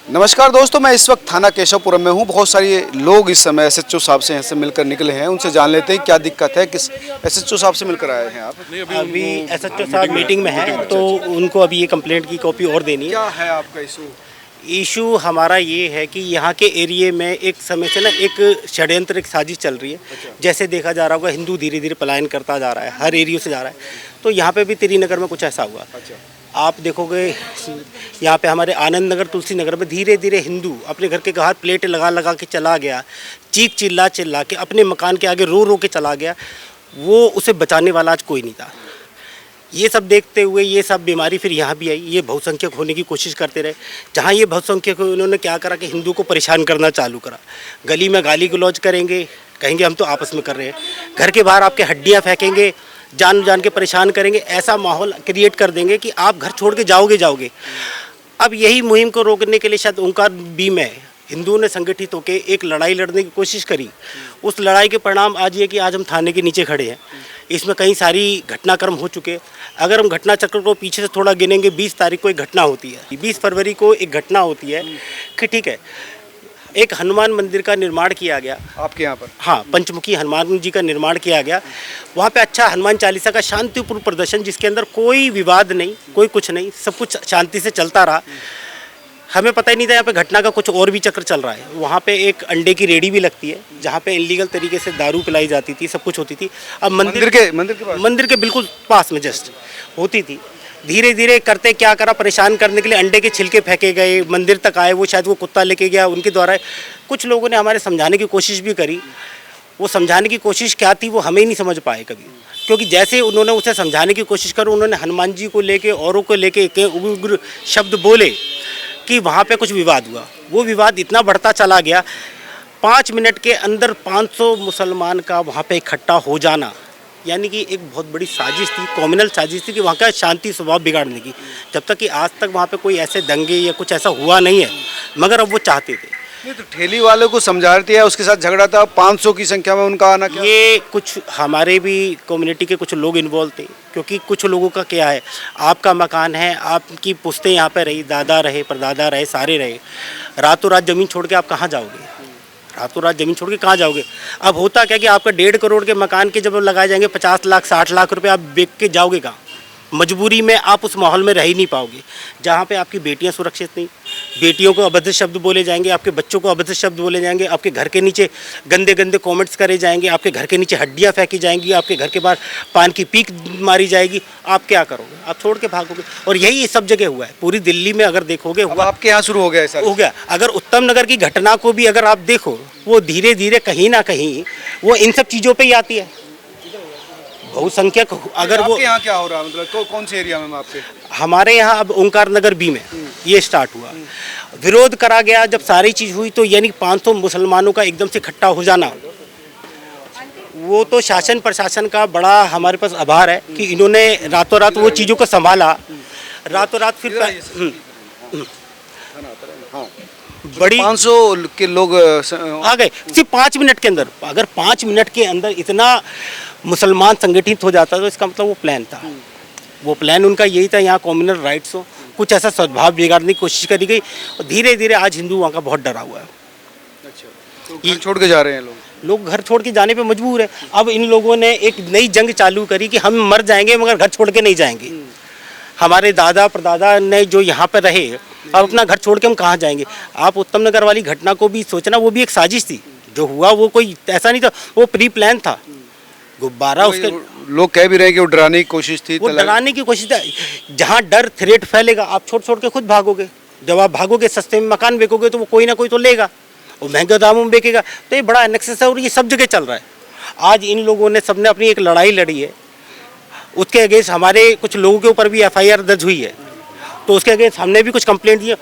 नमस्कार दोस्तों, मैं इस वक्त थाना केशवपुरम में हूँ। बहुत सारे लोग इस समय एसएचओ साहब से यहाँ से मिलकर निकले हैं। उनसे जान लेते हैं क्या दिक्कत है। किस एसएचओ साहब से मिलकर आए हैं आप? अभी एसएचओ साहब मीटिंग में हैं, तो उनको अभी ये कंप्लेंट की कॉपी और देनी है। क्या है आपका इशू? इशू हमारा ये है कि यहाँ के एरिए में एक समय से ना एक षड्यंत्र, एक साजिश चल रही है। जैसे देखा जा रहा होगा, हिंदू धीरे धीरे पलायन करता जा रहा है, हर एरियो से जा रहा है। तो यहाँ पे भी त्रिनगर में कुछ ऐसा हुआ। आप देखोगे यहाँ पे हमारे आनंद नगर, तुलसी नगर में धीरे धीरे हिंदू अपने घर के बाहर प्लेट लगा लगा के चला गया, चीख चिल्ला चिल्ला के अपने मकान के आगे रो रो के चला गया। वो उसे बचाने वाला आज कोई नहीं था। ये सब देखते हुए ये सब बीमारी फिर यहाँ भी आई। ये बहुसंख्यक होने की कोशिश करते रहे। जहाँ ये बहुसंख्यक हुए, उन्होंने क्या करा कि हिंदू को परेशान करना चालू करा। गली में गाली गलौज करेंगे, कहेंगे हम तो आपस में कर रहे हैं। घर के बाहर आपके हड्डियाँ फेंकेंगे, जान जान के परेशान करेंगे। ऐसा माहौल क्रिएट कर देंगे कि आप घर छोड़ के जाओगे। अब यही मुहिम को रोकने के लिए शायद ओंकार बी में हिंदुओं ने संगठित होकर एक लड़ाई लड़ने की कोशिश करी। उस लड़ाई के परिणाम आज ये कि आज हम थाने के नीचे खड़े हैं। इसमें कई सारी घटनाक्रम हो चुके। अगर हम घटना चक्र को पीछे से थोड़ा गिनेंगे, 20 तारीख को एक घटना होती है, 20 फरवरी को एक घटना होती है कि ठीक है, एक हनुमान मंदिर का निर्माण किया गया आपके यहाँ पर? हाँ, पंचमुखी हनुमान जी का निर्माण किया गया। वहाँ पे अच्छा हनुमान चालीसा का शांतिपूर्ण प्रदर्शन, जिसके अंदर कोई विवाद नहीं, कोई कुछ नहीं, सब कुछ शांति से चलता रहा। हमें पता ही नहीं था यहाँ पे घटना का कुछ और भी चक्र चल रहा है। वहाँ पे एक अंडे की रेडी भी लगती है, जहाँ पे इलीगल तरीके से दारू पिलाई जाती थी, सब कुछ होती थी। अब मंदिर के बिल्कुल पास में जस्ट होती थी। धीरे धीरे करते क्या करा, परेशान करने के लिए अंडे के छिलके फेंके गए, मंदिर तक आए। वो शायद वो कुत्ता लेके गया, उनके द्वारा कुछ लोगों ने हमारे समझाने की कोशिश भी करी। वो समझाने की कोशिश क्या थी वो हमें ही नहीं समझ पाए कभी, क्योंकि जैसे उन्होंने उसे समझाने की कोशिश करी, उन्होंने हनुमान जी को लेके औरों को लेके उग्र शब्द बोले कि वहाँ पे कुछ विवाद हुआ। वो विवाद इतना बढ़ता चला गया, 5 मिनट के अंदर 500 मुसलमान का वहाँ पे इकट्ठा हो जाना, यानी कि एक बहुत बड़ी साजिश थी, कॉम्युनल साजिश थी कि वहाँ का शांति स्वभाव बिगाड़ने की। जब तक कि आज तक वहाँ पे कोई ऐसे दंगे या कुछ ऐसा हुआ नहीं है, मगर अब वो चाहते थे। नहीं तो ठेली वालों को समझा रही है, उसके साथ झगड़ा था। 500 की संख्या में उनका आना क्या? ये कुछ हमारे भी कम्युनिटी के कुछ लोग इन्वॉल्व थे, क्योंकि कुछ लोगों का क्या है, आपका मकान है, आपकी पुश्तें यहाँ पे रही, दादा रहे, परदादा रहे, सारे रहे। रातों रात ज़मीन छोड़ के आप कहाँ जाओगे? रातों रात ज़मीन छोड़ के कहाँ जाओगे? अब होता क्या कि आपका 1.5 करोड़ के मकान के जब लगाए जाएंगे 50 लाख 60 लाख रुपए, आप बेच के जाओगे कहाँ? मजबूरी में आप उस माहौल में रह ही नहीं पाओगे, जहाँ पे आपकी बेटियाँ सुरक्षित नहीं, बेटियों को अभद्र शब्द बोले जाएंगे, आपके बच्चों को अभद्र शब्द बोले जाएंगे, आपके घर के नीचे गंदे गंदे कमेंट्स करे जाएंगे, आपके घर के नीचे हड्डियाँ फेंकी जाएंगी, आपके घर के बाहर पान की पीक मारी जाएगी। आप क्या करोगे? आप छोड़ के भागोगे। और यही सब जगह हुआ है, पूरी दिल्ली में अगर देखोगे हुआ। आपके यहाँ शुरू हो गया ऐसा? हो गया। अगर उत्तम नगर की घटना को भी अगर आप देखो, वो धीरे धीरे कहीं ना कहीं वो इन सब चीज़ों पर ही आती है। बहुसंख्यक अगर वो यहाँ क्या हो रहा है, मतलब कौन से एरिया में आपके? हमारे यहाँ अब ओंकार नगर बी में ये स्टार्ट हुआ, विरोध करा गया। जब सारी चीज़ हुई तो यानी 500 मुसलमानों का एकदम से इकट्ठा हो जाना, वो तो शासन प्रशासन का बड़ा हमारे पास आभार है कि इन्होंने रातों रात वो चीज़ों को संभाला। रातों रात फिर बड़ी 500 के लोग आ गए सिर्फ 5 मिनट के अंदर। अगर 5 मिनट के अंदर इतना मुसलमान संगठित हो जाता तो इसका मतलब वो प्लान था। वो प्लान उनका यही था, यहाँ कम्युनल राइट्स हो, कुछ ऐसा सद्भाव बिगाड़ने की कोशिश करी गई। और धीरे धीरे आज हिंदू वहाँ का बहुत डरा हुआ है। अच्छा, तो घर छोड़ के जा रहे हैं लोग घर छोड़ के जाने पे मजबूर है। अब इन लोगों ने एक नई जंग चालू करी कि हम मर जाएंगे मगर घर छोड़ के नहीं जाएंगे। हमारे दादा परदादा ने जो यहाँ पर रहे, अब अपना घर छोड़ के हम कहाँ जाएंगे? आप उत्तम नगर वाली घटना को भी सोचना, वो भी एक साजिश थी। जो हुआ वो कोई ऐसा नहीं था, वो प्री प्लान था। गुब्बारा उसके लोग कह भी रहे हैं कि वो डराने की कोशिश थी। वो डराने की कोशिश थी। जहाँ डर थ्रेट फैलेगा, आप छोड़ के खुद भागोगे। जब आप भागोगे, सस्ते में मकान बेचोगे तो वो कोई ना कोई तो लेगा, वो महंगे दामों में बेचेगा। तो ये बड़ा एनेक्सेस है और ये सब जगह चल रहा है। आज इन लोगों ने सबने अपनी एक लड़ाई लड़ी है। उसके अगेंस्ट हमारे कुछ लोगों के ऊपर भी FIR दर्ज हुई है, तो उसके अगेंस्ट हमने भी कुछ कंप्लेंट दी है।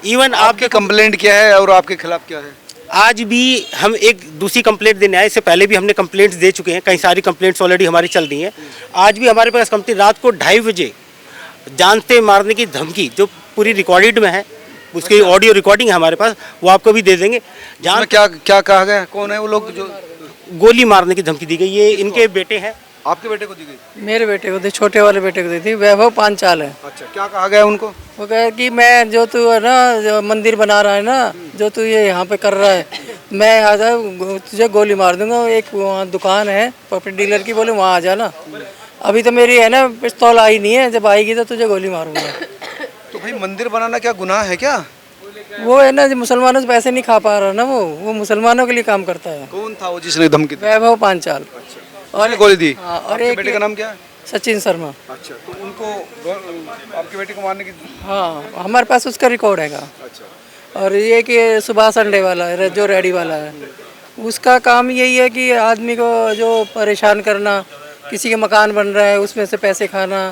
इवन आपके कंप्लेंट क्या है और आपके खिलाफ क्या है? आज भी हम एक दूसरी कंप्लेंट देने आए। इससे पहले भी हमने कंप्लेंट्स दे चुके हैं, कई सारी कंप्लेंट्स ऑलरेडी हमारी चल रही हैं। आज भी हमारे पास कंप्लेंट, रात को 2:30 बजे जान से मारने की धमकी जो पूरी रिकॉर्डेड में है, उसकी ऑडियो रिकॉर्डिंग है हमारे पास, वो आपको भी दे देंगे। क्या क्या कहा गया? कौन है वो लोग जो गोली मारने की धमकी दी गई? ये इनके बेटे हैं, आपके बेटे को दी गई? मेरे बेटे को दी, छोटे वाले बेटे को दी थी। वैभव पांचाल है। अच्छा, क्या कहा गया उनको? वो कहे कि मैं जो तू है ना, जो मंदिर बना रहा है ना, जो तू ये यहाँ पे कर रहा है, मैं आ जा, तुझे गोली मार दूंगा। एक वहाँ दुकान है प्रॉपर्टी डीलर की, बोले वहाँ आ जाना। अभी तो मेरी है ना पिस्तौल आई नहीं है, जब आएगी तो तुझे गोली मारूंगा। तो भाई मंदिर बनाना क्या गुनाह है क्या? वो है ना, जो मुसलमानों से पैसे नहीं खा पा रहा ना, वो मुसलमानों के लिए काम करता है। कौन था वो जिसने धमकी दी? वैभव पांचाल। और गोली दी? हाँ, और आपके एक बेटे का नाम क्या है? सचिन शर्मा। अच्छा, तो उनको आपके बेटे को मारने की? हाँ, हमारे पास उसका रिकॉर्ड हैगा। अच्छा, और ये कि सुभाष अंडे वाला है, जो रेडी वाला है, उसका काम यही है कि आदमी को जो परेशान करना, किसी के मकान बन रहा है उसमें से पैसे खाना,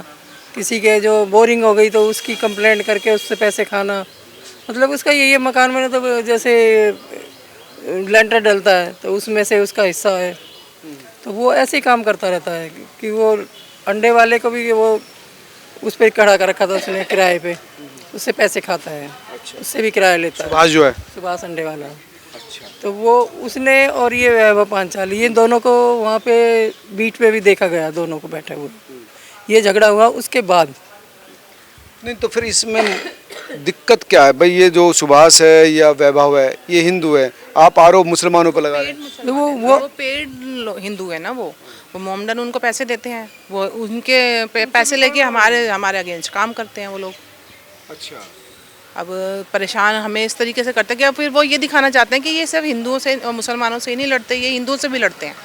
किसी के जो बोरिंग हो गई तो उसकी कंप्लेंट करके उससे पैसे खाना। मतलब उसका यही है, मकान बने तो जैसे लेंटर डलता है तो उसमें से उसका हिस्सा है, तो वो ऐसे ही काम करता रहता है कि वो अंडे वाले को भी वो उस पर खड़ा कर रखा था उसने किराए पे, उससे पैसे खाता है, उससे भी किराया लेता है। सुभाष जो है? सुभाष अंडे वाला। तो वो उसने और ये वैभव पांचाल, ये दोनों को वहाँ पे बीट पे भी देखा गया, दोनों को बैठे हुए। ये झगड़ा हुआ उसके बाद। नहीं तो फिर इसमें दिक्कत क्या है भाई? ये जो सुभाष है या वैभव है, ये हिंदू है, आप आरोप मुसलमानों पर लगा रहे हैं। तो वो पेड हिंदू है ना, वो मोमडन उनको पैसे देते हैं, वो उनके पैसे लेके हमारे अगेंस्ट काम करते हैं वो लोग। अच्छा, अब परेशान हमें इस तरीके से करते हैं कि अब फिर वो ये दिखाना चाहते हैं कि ये सिर्फ हिंदुओं से और मुसलमानों से ही नहीं लड़ते, ये हिंदुओं से भी लड़ते हैं।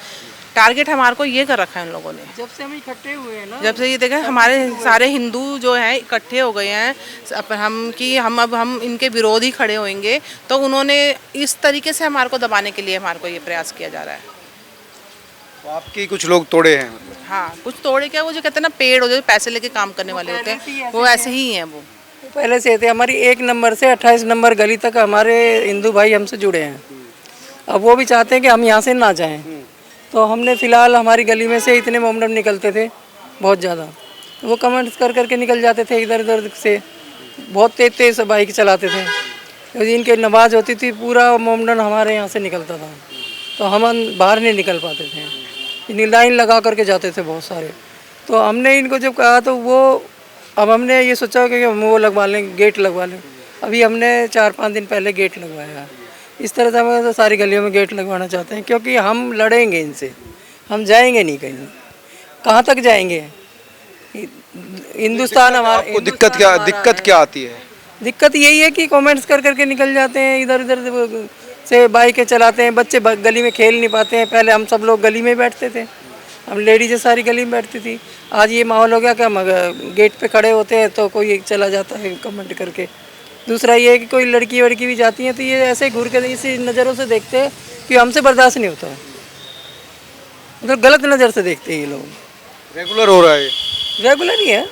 टारगेट हमारे को ये कर रखा है उन लोगों ने। जब से हम इकट्ठे हुए हैं ना, जब से ये देखें हमारे सारे हिंदू जो हैं इकट्ठे हो गए हैं, हम इनके विरोध ही खड़े होंगे, तो उन्होंने इस तरीके से हमारे को दबाने के लिए हमारे को ये प्रयास किया जा रहा है। तो आपकी कुछ लोग तोड़े हैं मतलब? हाँ, कुछ तोड़े क्या, वो जो कहते हैं ना पेड़ हो जो पैसे लेके काम करने वाले होते हैं, वो ऐसे ही हैं। वो पहले से थे। हमारी 1 नंबर से 28 नंबर गली तक हमारे हिंदू भाई हमसे जुड़े हैं। अब वो भी चाहते हैं कि हम यहाँ से ना जाएं, तो हमने फ़िलहाल हमारी गली में से इतने मोमडन निकलते थे बहुत ज़्यादा, तो वो कमेंट्स कर करके निकल जाते थे इधर उधर से, बहुत तेज तेज बाइक चलाते थे। तो इनके नमाज होती थी, पूरा मोमडन हमारे यहाँ से निकलता था, तो हम बाहर नहीं निकल पाते थे। इनकी लाइन लगा करके जाते थे बहुत सारे। तो हमने इनको जब कहा तो वो, अब हमने ये सोचा कि हम वो लगवा लें, गेट लगवा लें। अभी हमने 4-5 दिन पहले गेट लगवाया। इस तरह से हम तो सारी गलियों में गेट लगवाना चाहते हैं, क्योंकि हम लड़ेंगे इनसे, हम जाएंगे नहीं कहीं। कहाँ तक जाएंगे? हिंदुस्तान हमारा। आपको दिक्कत क्या आती है? दिक्कत यही है कि कमेंट्स कर करके निकल जाते हैं, इधर उधर से बाइकें चलाते हैं, बच्चे गली में खेल नहीं पाते हैं। पहले हम सब लोग गली में बैठते थे, हम लेडीज़ें सारी गली में बैठती थी। आज ये माहौल हो गया कि हम गेट पे खड़े होते हैं तो कोई चला जाता है कमेंट करके। दूसरा ये है कि कोई लड़की वड़की भी जाती हैं तो ये ऐसे घूर के इसी नज़रों से देखते हैं कि हमसे बर्दाश्त नहीं होता है, मतलब गलत नज़र से देखते हैं ये लोग। रेगुलर हो रहा है? रेगुलर ही है।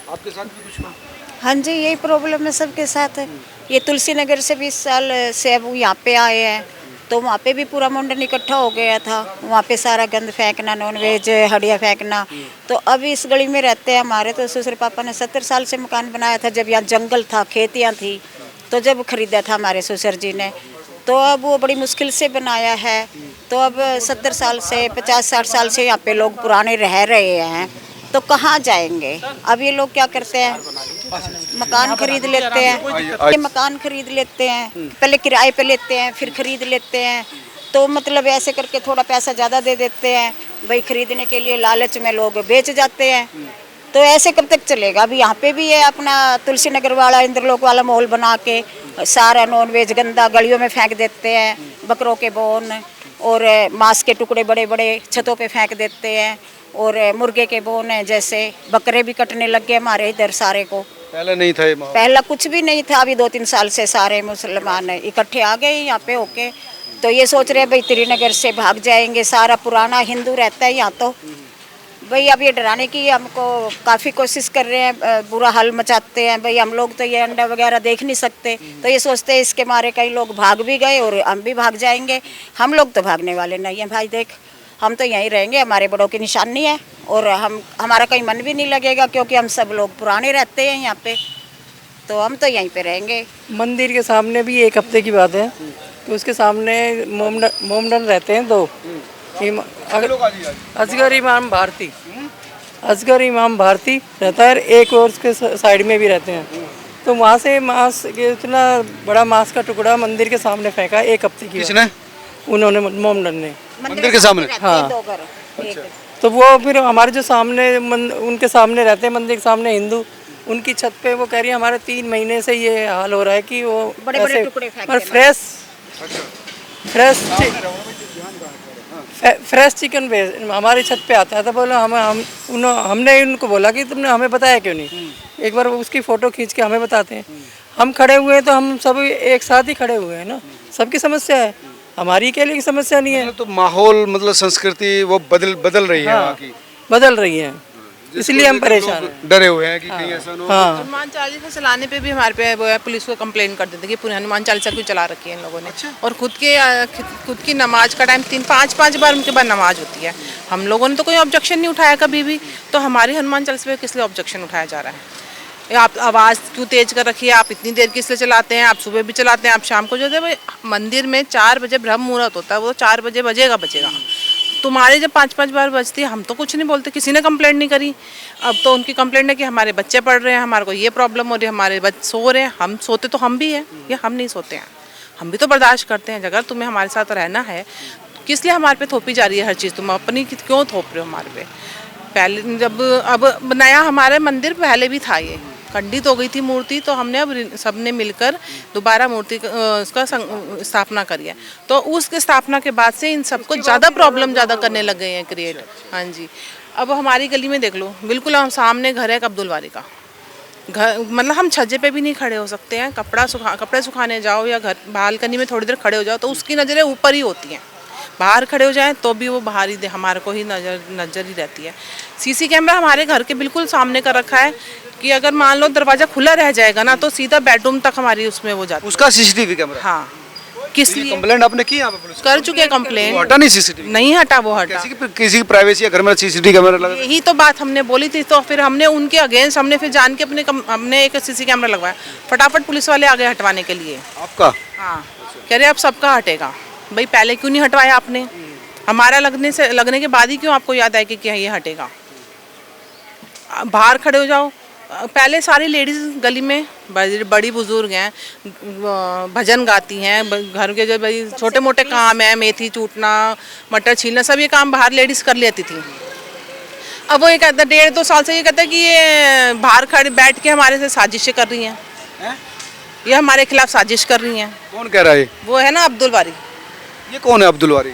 आपके साथ भी कुछ हुआ? हाँ जी, यही प्रॉब्लम है सबके साथ। ये तुलसी नगर से 20 साल से अब यहाँ पे आए हैं, तो वहाँ पे भी पूरा मुंडन इकट्ठा हो गया था। वहाँ पे सारा गंद फेंकना, नॉनवेज हड्डियाँ फेंकना। तो अब इस गली में रहते हैं। हमारे तो ससुर पापा ने 70 साल से मकान बनाया था, जब यहाँ जंगल था, खेतियाँ थी, तो जब खरीदा था हमारे ससुर जी ने, तो अब वो बड़ी मुश्किल से बनाया है। तो अब 70 साल से 50-60 साल से यहाँ पे लोग पुराने रह रहे हैं, तो कहाँ जाएंगे? अब ये लोग क्या करते हैं, मकान खरीद लेते हैं। ये मकान खरीद लेते हैं, पहले किराए पे लेते हैं, फिर खरीद लेते हैं। तो मतलब ऐसे करके थोड़ा पैसा ज़्यादा दे देते हैं भाई, खरीदने के लिए लालच में लोग बेच जाते हैं। तो ऐसे कब तक चलेगा? अभी यहाँ पे भी है अपना तुलसी नगर वाला, इंद्रलोक वाला माहौल बना के सारा नॉनवेज गंदा गलियों में फेंक देते हैं। बकरों के बोन और मांस के टुकड़े बड़े बड़े छतों पे फेंक देते हैं, और मुर्गे के बोन है, जैसे बकरे भी कटने लग गए हमारे इधर सारे को। पहले नहीं था ये माहौल? पहला कुछ भी नहीं था। अभी 2-3 साल से सारे मुसलमान इकट्ठे आ गए यहाँ पे होके, तो ये सोच रहे हैं भाई त्रिनगर से भाग जाएंगे, सारा पुराना हिंदू रहता है यहाँ। तो भाई अब ये डराने की हमको काफ़ी कोशिश कर रहे हैं, बुरा हाल मचाते हैं भाई। हम लोग तो ये अंडा वगैरह देख नहीं सकते, तो ये सोचते हैं इसके मारे कई लोग भाग भी गए और हम भी भाग जाएंगे। हम लोग तो भागने वाले नहीं हैं भाई, देख हम तो यहीं रहेंगे, हमारे बड़ों की निशानी है, और हमारा कहीं मन भी नहीं लगेगा, क्योंकि हम सब लोग पुराने रहते हैं यहाँ पे, तो हम तो यहीं पे रहेंगे। मंदिर के सामने भी 1 हफ्ते की बात है कि उसके सामने मोमडन रहते हैं 2, असगर इमाम भारती, असगर इमाम भारती रहता है, एक और उसके साइड में भी रहते हैं। तो वहाँ से मांस इतना बड़ा मांस का टुकड़ा मंदिर के सामने फेंका, एक हफ्ते की किसने? उन्होंने, मोमडन ने। मंदिर के सामने? हाँ। तो वो फिर हमारे जो सामने उनके सामने रहते हैं, मंदिर के सामने हिंदू, उनकी छत पे वो कह रही है हमारे 3 महीने से ये हाल हो रहा है कि वो बड़े-बड़े टुकड़े फेंकते और फ्रेश चिकन हमारी छत पे आता है। तो बोला हमने उनको बोला कि तुमने हमें बताया क्यों नहीं, एक बार उसकी फ़ोटो खींच के हमें बताते हैं। हम खड़े हुए हैं तो हम सब एक साथ ही खड़े हुए हैं ना, सबकी समस्या है, हमारी अकेले की समस्या नहीं है। तो माहौल मतलब संस्कृति वो बदल रही है वहाँ की, बदल रही है, इसलिए हम परेशान हैं, डरे हुए हैं कि कहीं ऐसा ना हो। हाँ। हनुमान चालीसा चलाने पे भी हमारे पे वो है, पुलिस को कंप्लेन कर देते कि पूरी हनुमान चालीसा क्यों चला रखी है इन लोगों ने। और खुद की नमाज का टाइम 5-5 बार उनके बाद नमाज होती है। हम लोगों ने तो कोई ऑब्जेक्शन नहीं उठाया कभी भी, तो हमारी हनुमान चालीसा पे किस लिए ऑब्जेक्शन उठाया जा रहा है? आप आवाज़ क्यों तेज कर रखी है, आप इतनी देर किस लिए चलाते हैं, आप सुबह भी चलाते हैं, आप शाम को जो है मंदिर में 4 बजे ब्रह्म मुहूर्त होता है, वो 4 बजे बजेगा। तुम्हारे जब 5-5 बार बजती है, हम तो कुछ नहीं बोलते, किसी ने कंप्लेंट नहीं करी। अब तो उनकी कंप्लेंट है कि हमारे बच्चे पढ़ रहे हैं, हमारे को ये प्रॉब्लम हो रही है, हमारे बच्चे सो रहे हैं। हम सोते तो हम भी हैं, या हम नहीं सोते हैं, हम भी तो बर्दाश्त करते हैं। अगर तुम्हें हमारे साथ रहना है, किस लिए हमारे पे थोपी जा रही है हर चीज़? तुम अपनी क्यों थोप रहे हो हमारे पे? पहले जब अब नया हमारे मंदिर पहले भी था, ये खंडित हो गई थी मूर्ति, तो हमने अब सबने मिलकर दोबारा मूर्ति उसका स्थापना करी है। तो उसके स्थापना के बाद से इन सबको ज़्यादा प्रॉब्लम ज़्यादा करने लग गए हैं क्रिएट। हाँ जी, अब हमारी गली में देख लो, बिल्कुल हम सामने घर है एक अब्दुलवारी का घर, मतलब हम छज्जे पे भी नहीं खड़े हो सकते हैं। कपड़े सुखाने जाओ या घर बालकनी में थोड़ी देर खड़े हो जाओ तो उसकी नज़रें ऊपर ही होती हैं। बाहर खड़े हो जाएं तो भी वो बाहर ही हमारे को ही नज़र ही रहती है। सीसी कैमरा हमारे घर के बिल्कुल सामने कर रखा है कि अगर मान लो दरवाज़ा खुला रह जाएगा ना, तो सीधा बेडरूम तक हमारी उसमें वो जाती है। उसका सीसीटीवी कैमरा? हाँ। किस लिए कंप्लेंट आपने की यहाँ पे पुलिस? कर चुके हैं कंप्लेंट। हटा नहीं सीसीटीवी? नहीं हटा, वो हटा। किसी की प्राइवेसी या घर में सीसीटीवी कैमरा लगा? यही तो बात हमने बोली थी, तो फिर हमने उनके अगेंस्ट हमने फिर जान के हमने एक सीसी कैमरा लगवाया। फटाफट पुलिस वाले आ गए हटवाने के लिए। आपका? हाँ, कह रहे अब सबका हटेगा। भाई पहले क्यों नहीं हटवाया आपने? हमारा लगने के बाद ही क्यों आपको याद आया कि क्या ये हटेगा? बाहर खड़े हो जाओ। पहले सारी लेडीज़ गली में बड़ी बुजुर्ग हैं, भजन गाती हैं, घर के जो भाई छोटे मोटे काम है, मेथी चूटना, मटर छीलना, सब ये काम बाहर लेडीज़ कर लेती थी। अब वो ये कहता है 1.5-2 साल से ये कहता है कि ये बाहर खड़े बैठ के हमारे से साजिशें कर रही हैं, ये हमारे खिलाफ साजिश कर रही हैं। कौन कह रहा है? वो है ना अब्दुलवारी। ये कौन है अब्दुलवारी?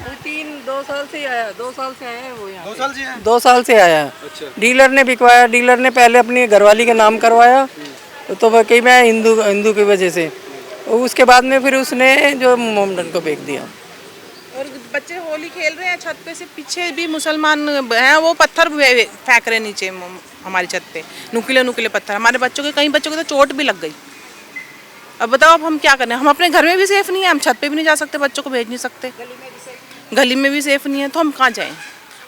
2 साल से आया, 2 साल से आया है वो यहाँ। 2 साल से है? 2 साल से आया है। अच्छा। डीलर ने बिकवाया, डीलर ने पहले अपनी घरवाली के नाम करवाया, तो वह कही मैं हिंदू की वजह से, उसके बाद में फिर उसने जो मोमडन को बेच दिया। और बच्चे होली खेल रहे हैं छत पे से, पीछे भी मुसलमान हैं, वो पत्थर फेंक रहे नीचे हमारी छत पे, नुकीले पत्थर। हमारे बच्चों के, कई बच्चों को तो चोट भी लग गई। अब बताओ अब हम क्या करें? हम अपने घर में भी सेफ नहीं है, हम छत पे भी नहीं जा सकते, बच्चों को भेज नहीं सकते, गली में भी सेफ नहीं है, तो हम कहाँ जाएं?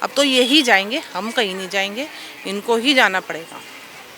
अब तो यही जाएंगे, हम कहीं नहीं जाएंगे, इनको ही जाना पड़ेगा।